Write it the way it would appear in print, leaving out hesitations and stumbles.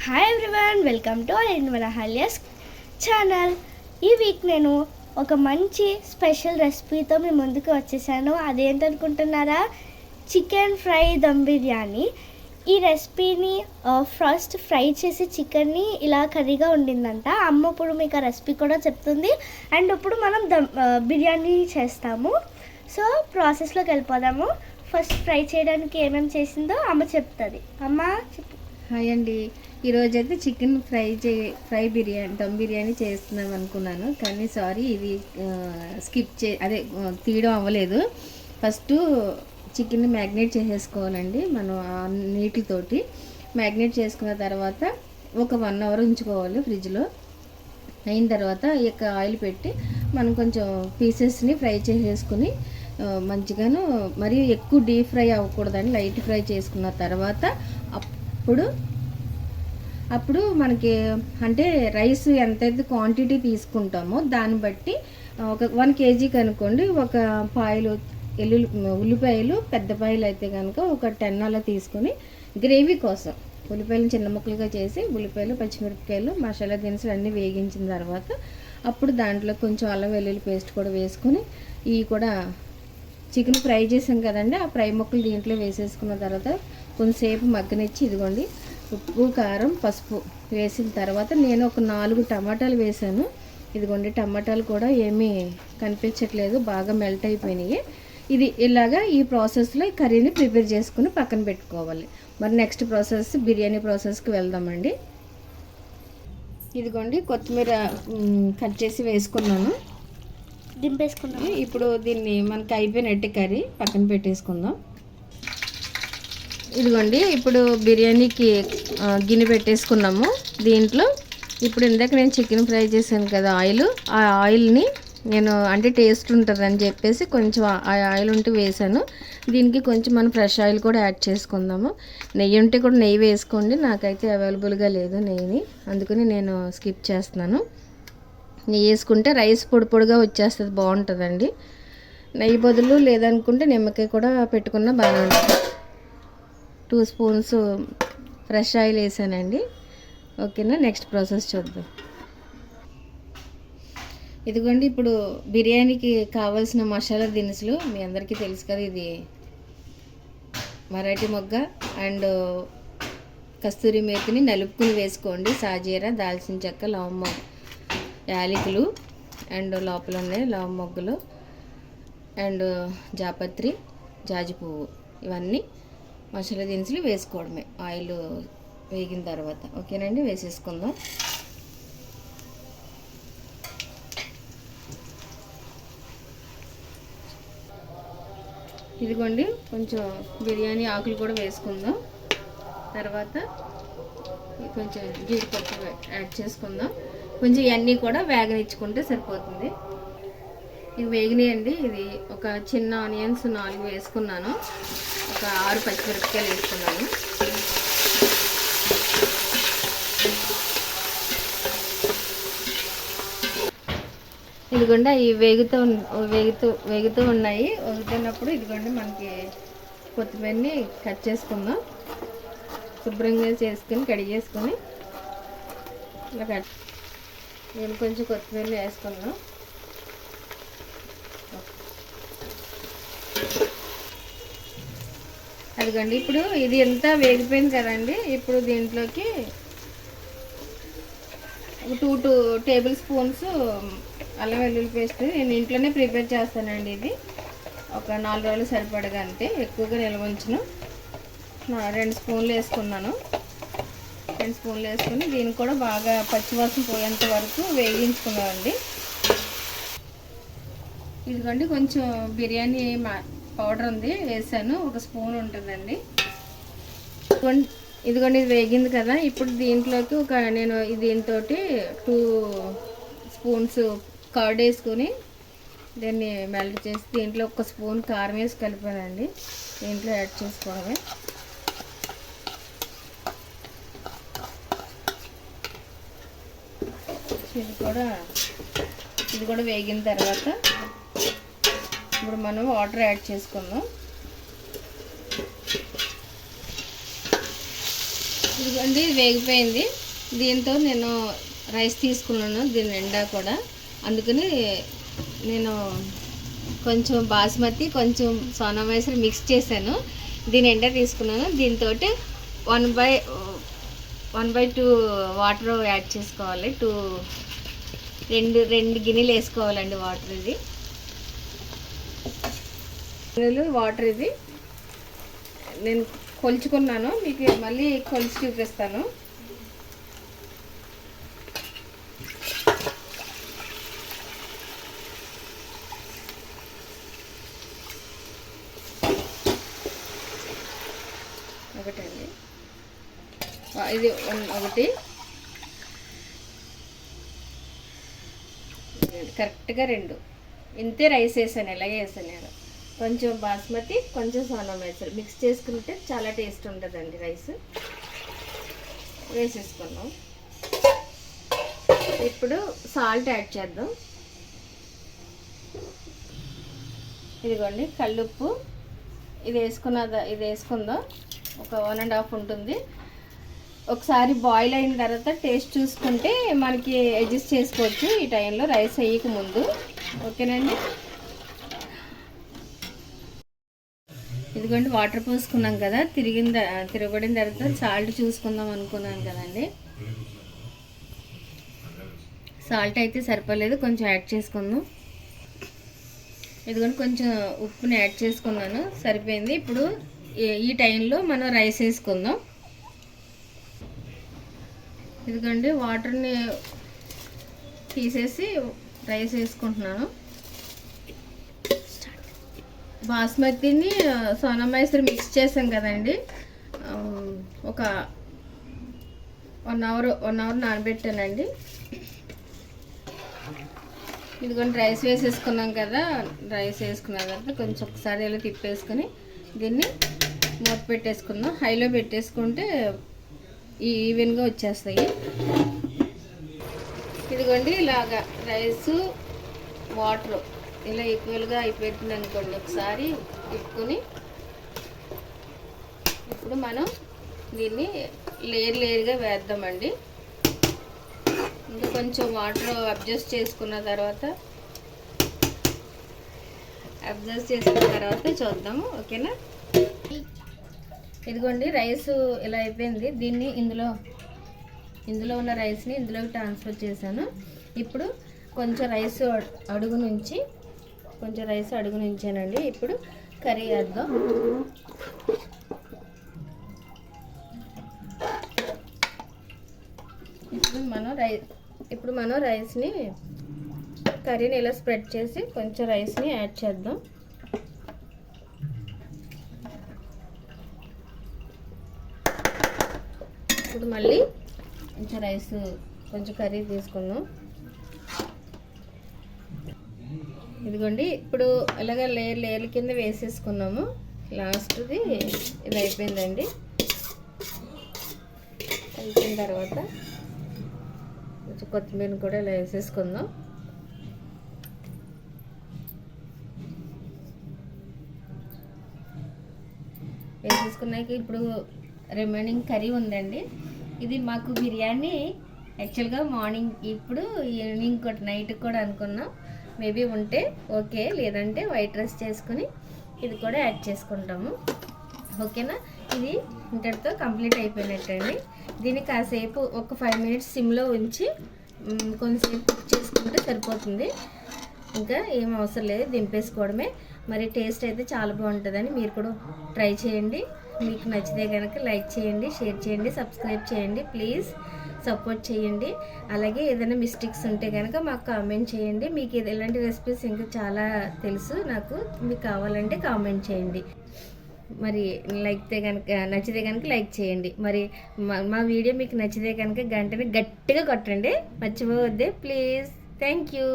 Hi everyone, welcome to మన హలియాస్ channel. ఈ week నేను ఒక మంచి స్పెషల్ రెసిపీతో మీ ముందుకు వచ్చేసాను. అదేంటనుకుంటున్నారా? Chicken fry dum biryani. ఈ రెసిపీని ఫస్ట్ ఫ్రై చేసి చికెన్ని ఇలా కర్రీగా ఉండిందంట. అమ్మ ఇప్పుడు మీకు ఆ రెసిపీ కూడా చెప్తుంది. అండ్ ఇప్పుడు మనం బిర్యానీ చేస్తాము. సో ప్రాసెస్లోకి వెళ్ళిపోదాము. ఫస్ట్ ఫ్రై చేయడానికి ఏమేమి చేసిందో అమ్మ చెప్తుంది. అమ్మ చెప్పు. హాయ్ అండి, ఈరోజైతే చికెన్ ఫ్రై బిర్యానీ దమ్ బిర్యానీ చేస్తున్నాం అనుకున్నాను, కానీ సారీ ఇది తీయడం అవ్వలేదు. ఫస్ట్ చికెన్ని మ్యాగ్నేట్ చేసేసుకోవాలండి. మనం నీటితోటి మ్యాగ్నేట్ చేసుకున్న తర్వాత ఒక 1 అవర్ ఉంచుకోవాలి ఫ్రిడ్జ్లో. అయిన తర్వాత ఇక ఆయిల్ పెట్టి మనం కొంచెం పీసెస్ని ఫ్రై చేసేసుకుని మంచిగాను, మరియు ఎక్కువ డీప్ ఫ్రై అవ్వకూడదని లైట్ ఫ్రై చేసుకున్న తర్వాత అప్పుడు మనకి అంటే రైస్ ఎంతైతే క్వాంటిటీ తీసుకుంటామో దాన్ని బట్టి ఒక 1 కేజీకి అనుకోండి, ఒక పాయలు ఉల్లిపాయలు, పెద్ద పాయలు అయితే కనుక ఒక 10 అలా తీసుకొని గ్రేవీ కోసం ఉల్లిపాయలు చిన్న ముక్కలుగా చేసి ఉల్లిపాయలు, పచ్చిమిరపకాయలు, మసాలా దినుసులు అన్నీ వేగించిన తర్వాత అప్పుడు దాంట్లో కొంచెం అల్లం వెల్లుల్లి పేస్ట్ కూడా వేసుకొని ఇవి కూడా చికెన్ ఫ్రై చేసాం కదండి, ఆ ఫ్రై ముక్కలు దీంట్లో వేసేసుకున్న తర్వాత కొంతసేపు మగ్గనిచ్చి ఇదిగోండి ఉప్పు, కారం, పసుపు వేసిన తర్వాత నేను ఒక 4 టమాటాలు వేసాను. ఇదిగోండి టమాటాలు కూడా ఏమీ కనిపించట్లేదు, బాగా మెల్ట్ అయిపోయినాయి. ఇది ఇలాగా ఈ ప్రాసెస్లో ఈ కర్రీని ప్రిపేర్ చేసుకుని పక్కన పెట్టుకోవాలి. మరి నెక్స్ట్ ప్రాసెస్ బిర్యానీ ప్రాసెస్కి వెళ్దామండి. ఇదిగోండి కొత్తిమీర కట్ చేసి వేసుకున్నాను, దింపేసుకున్నాను. ఇప్పుడు దీన్ని మనకి అయిపోయినట్టు కర్రీ పక్కన పెట్టేసుకుందాం. ఇదిగోండి ఇప్పుడు బిర్యానీకి గిన్నె పెట్టేసుకున్నాము. దీంట్లో ఇప్పుడు ఇందాక నేను చికెన్ ఫ్రై చేశాను కదా ఆ ఆయిల్ని నేను అంటే టేస్ట్ ఉంటుందని చెప్పేసి కొంచెం ఆ ఆయిల్ ఉంటే వేసాను. దీనికి కొంచెం మనం ఫ్రెష్ ఆయిల్ కూడా యాడ్ చేసుకుందాము. నెయ్యి ఉంటే కూడా నెయ్యి వేసుకోండి, నాకైతే అవైలబుల్గా లేదు నెయ్యిని, అందుకని నేను స్కిప్ చేస్తున్నాను. నెయ్యి వేసుకుంటే రైస్ పొడి పొడిగా వచ్చేస్తుంది, బాగుంటుందండి. నెయ్యి బదులు లేదనుకుంటే నిమ్మకాయ కూడా పెట్టుకున్నా బాగానే ఉంటుంది. 2 స్పూన్స్ ఫ్రెష్ ఆయిల్ వేసానండి. ఓకేనా, నెక్స్ట్ ప్రాసెస్ చూద్దాం. ఇదిగోండి ఇప్పుడు బిర్యానీకి కావాల్సిన మసాలా దినుసులు మీ అందరికీ తెలుసు కదా, ఇది మరాఠీ మొగ్గ అండ్ కస్తూరి మేతిని నలుపుకుని వేసుకోండి. సాజీరా, దాల్చిన చెక్క, లవంగ, యాలకులు అండ్ లోపల ఉన్నాయి లవంగ మొగ్గలు అండ్ జాపత్రి, జాజి పువ్వు, ఇవన్నీ మసాలా దినుసులు వేసుకోవడమే ఆయిల్ వేగిన తర్వాత. ఓకేనండి, వేసేసుకుందాం. ఇదిగోండి కొంచెం బిర్యానీ ఆకులు కూడా వేసుకుందాం. తర్వాత కొంచెం జీడిపప్పు యాడ్ చేసుకుందాం. కొంచెం ఇవన్నీ కూడా వేగనిచ్చుకుంటే సరిపోతుంది. ఇవి వేగినాయండి. ఇది ఒక చిన్న ఆనియన్స్ 4 వేసుకున్నాను, ఒక 6 పచ్చిమిరపకాయలు వేసుకున్నాను. ఇదిగోండి అవి వేగుతూ ఉన్నాయి. వేగుతున్నప్పుడు ఇదిగోండి మనకి కొత్తిమీరని కట్ చేసుకుందాం. శుభ్రంగా చేసుకుని కడిగేసుకొని ఇలా నేను కొంచెం కొత్తిమీర వేసుకుందాం. అదిగోండి ఇప్పుడు ఇది ఎంత వేగిపోయింది కదండి. ఇప్పుడు దీంట్లోకి ఒక 2 టేబుల్ స్పూన్స్ అల్లం వెల్లుల్లి పేస్ట్ నేను ఇంట్లోనే ప్రిపేర్ చేస్తానండి. ఇది ఒక 4 రోజులు సరిపడగా, అంతే, ఎక్కువగా నిల్వ ఉంచును. 2 స్పూన్లు వేసుకున్నాను. 2 స్పూన్లు వేసుకుని దీన్ని కూడా బాగా పచ్చివాసన పోయేంత వరకు వేగించుకున్నామండి. ఇదిగోండి కొంచెం బిర్యానీ పౌడర్ ఉంది, వేసాను, 1 స్పూన్ ఉంటుందండి. ఇదిగోండి ఇది వేగింది కదా. ఇప్పుడు దీంట్లోకి నేను దీంతో 2 స్పూన్స్ కర్డ్ వేసుకొని దీన్ని మెల్ట్ చేసి దీంట్లో 1 స్పూన్ కారం వేసి కలిపానండి. దీంట్లో యాడ్ చేసుకోవడమే. ఇది కూడా వేగిన తర్వాత ఇప్పుడు మనం వాటర్ యాడ్ చేసుకుందాం. ఇదిగోండి వేగిపోయింది. దీంతో నేను రైస్ తీసుకున్నాను దీని నిండా కూడా. అందుకని నేను కొంచెం బాస్మతి కొంచెం సోనా మసూరి మిక్స్ చేశాను, దీని నిండా తీసుకున్నాను. దీంతో 1/2 వాటర్ యాడ్ చేసుకోవాలి. రెండు గిన్నెలు వేసుకోవాలండి వాటర్. ఇది వాటర్ ఇది నేను కొలుచుకున్నాను, మీకు మళ్ళీ కొలిచి చూపిస్తాను. ఒకటండి, ఇది ఒకటి, కరెక్ట్గా 2. ఇంతే రైస్ వేసాను, ఇలాగే వేసాను నేను. కొంచెం బాస్మతి కొంచెం సోనా మసూరి మిక్స్ చేసుకుంటే చాలా టేస్ట్ ఉంటుందండి. రైస్ వేసేసుకున్నాం. ఇప్పుడు సాల్ట్ యాడ్ చేద్దాం. ఇదిగోండి కల్లుప్పు, ఇది వేసుకుందాం. ఒక 1.5 ఉంటుంది. ఒకసారి బాయిల్ అయిన తర్వాత టేస్ట్ చూసుకుంటే మనకి అడ్జస్ట్ చేసుకోవచ్చు ఈ టైంలో, రైస్ వేయక ముందు. ఓకేనండి. ఇదిగోండి వాటర్ పోసుకున్నాం కదా, తిరగబడిన తర్వాత సాల్ట్ చూసుకుందాం అనుకున్నాను కదండి. సాల్ట్ అయితే సరిపోలేదు, కొంచెం యాడ్ చేసుకుందాం. ఇదిగోండి కొంచెం ఉప్పుని యాడ్ చేసుకున్నాను, సరిపోయింది. ఇప్పుడు ఈ టైంలో మనం రైస్ వేసుకుందాం. ఇదిగోండి వాటర్ని తీసేసి రైస్ వేసుకుంటున్నాను. బాస్మతిని సోనా మసూరి మిక్స్ చేసాం కదండి, ఒక 1 అవర్ నానబెట్టానండి. ఇదిగోండి రైస్ వేసేసుకున్నాం కదా, రైస్ వేసుకున్న తర్వాత కొంచెం ఒకసారి ఇలా తిప్పేసుకొని దీన్ని మూత పెట్టేసుకుందాం. హైలో పెట్టేసుకుంటే ఈవెన్గా వచ్చేస్తాయి. ఇదిగోండి ఇలాగా రైసు వాటర్ ఇలా ఈక్వల్గా అయిపోతుంది అనుకోండి. ఒకసారి తిప్పుకొని ఇప్పుడు మనం దీన్ని లేయర్గా వేద్దామండి. ఇంకా కొంచెం వాటర్ అడ్జస్ట్ చేసుకున్న తర్వాత చూద్దాము. ఓకేనా. ఇదిగోండి రైస్ ఇలా అయిపోయింది. దీన్ని ఇందులో ఉన్న రైస్ని ఇందులోకి ట్రాన్స్ఫర్ చేశాను. ఇప్పుడు కొంచెం రైస్ అడుగు నుంచానండి. ఇప్పుడు కర్రీ వేద్దాం. ఇప్పుడు మనం రైస్ని కర్రీని ఇలా స్ప్రెడ్ చేసి కొంచెం రైస్ని యాడ్ చేద్దాం. ఇప్పుడు మళ్ళీ కొంచెం రైస్ కొంచెం కర్రీ తీసుకుందాం. ఇదిగోండి ఇప్పుడు ఇలాగ లేయర్ల కింద వేసేసుకున్నాము. లాస్ట్ది ఇది అయిపోయిందండి. అయిపోయిన తర్వాత కొంచెం కొత్తిమీర కూడా ఇలా వేసేసుకుందాం. వేసేసుకున్నాక ఇప్పుడు రిమైనింగ్ కర్రీ ఉందండి. ఇది మాకు బిర్యానీ యాక్చువల్గా మార్నింగ్, ఇప్పుడు ఈవినింగ్ కూడా నైట్ కూడా అనుకున్నాం. మేబీ ఉంటే ఓకే, లేదంటే వైట్ రైస్ చేసుకుని ఇది కూడా యాడ్ చేసుకుంటాము. ఓకేనా. ఇది ఇంతటితో కంప్లీట్ అయిపోయినట్టండి. దీన్ని కాసేపు ఒక 5 మినిట్స్ సిమ్లో ఉంచి కొంచెంసేపు కుక్ చేసుకుంటే సరిపోతుంది. ఇంకా ఏం అవసరం లేదు, దింపేసుకోవడమే. మరి టేస్ట్ అయితే చాలా బాగుంటుందని మీరు కూడా ట్రై చేయండి. మీకు నచ్చితే కనుక లైక్ చేయండి, షేర్ చేయండి, సబ్స్క్రైబ్ చేయండి. ప్లీజ్ సపోర్ట్ చేయండి. అలాగే ఏదైనా మిస్టేక్స్ ఉంటే కనుక మాకు కామెంట్ చేయండి. మీకు ఎలాంటి రెసిపీస్ ఇంకా చాలా తెలుసు నాకు, మీకు కావాలంటే కామెంట్ చేయండి. మరి నచ్చితే కనుక లైక్ చేయండి. మరి మా వీడియో మీకు నచ్చితే కనుక గంటని గట్టిగా కొట్టండి, మర్చిపోవద్దే ప్లీజ్. Thank you.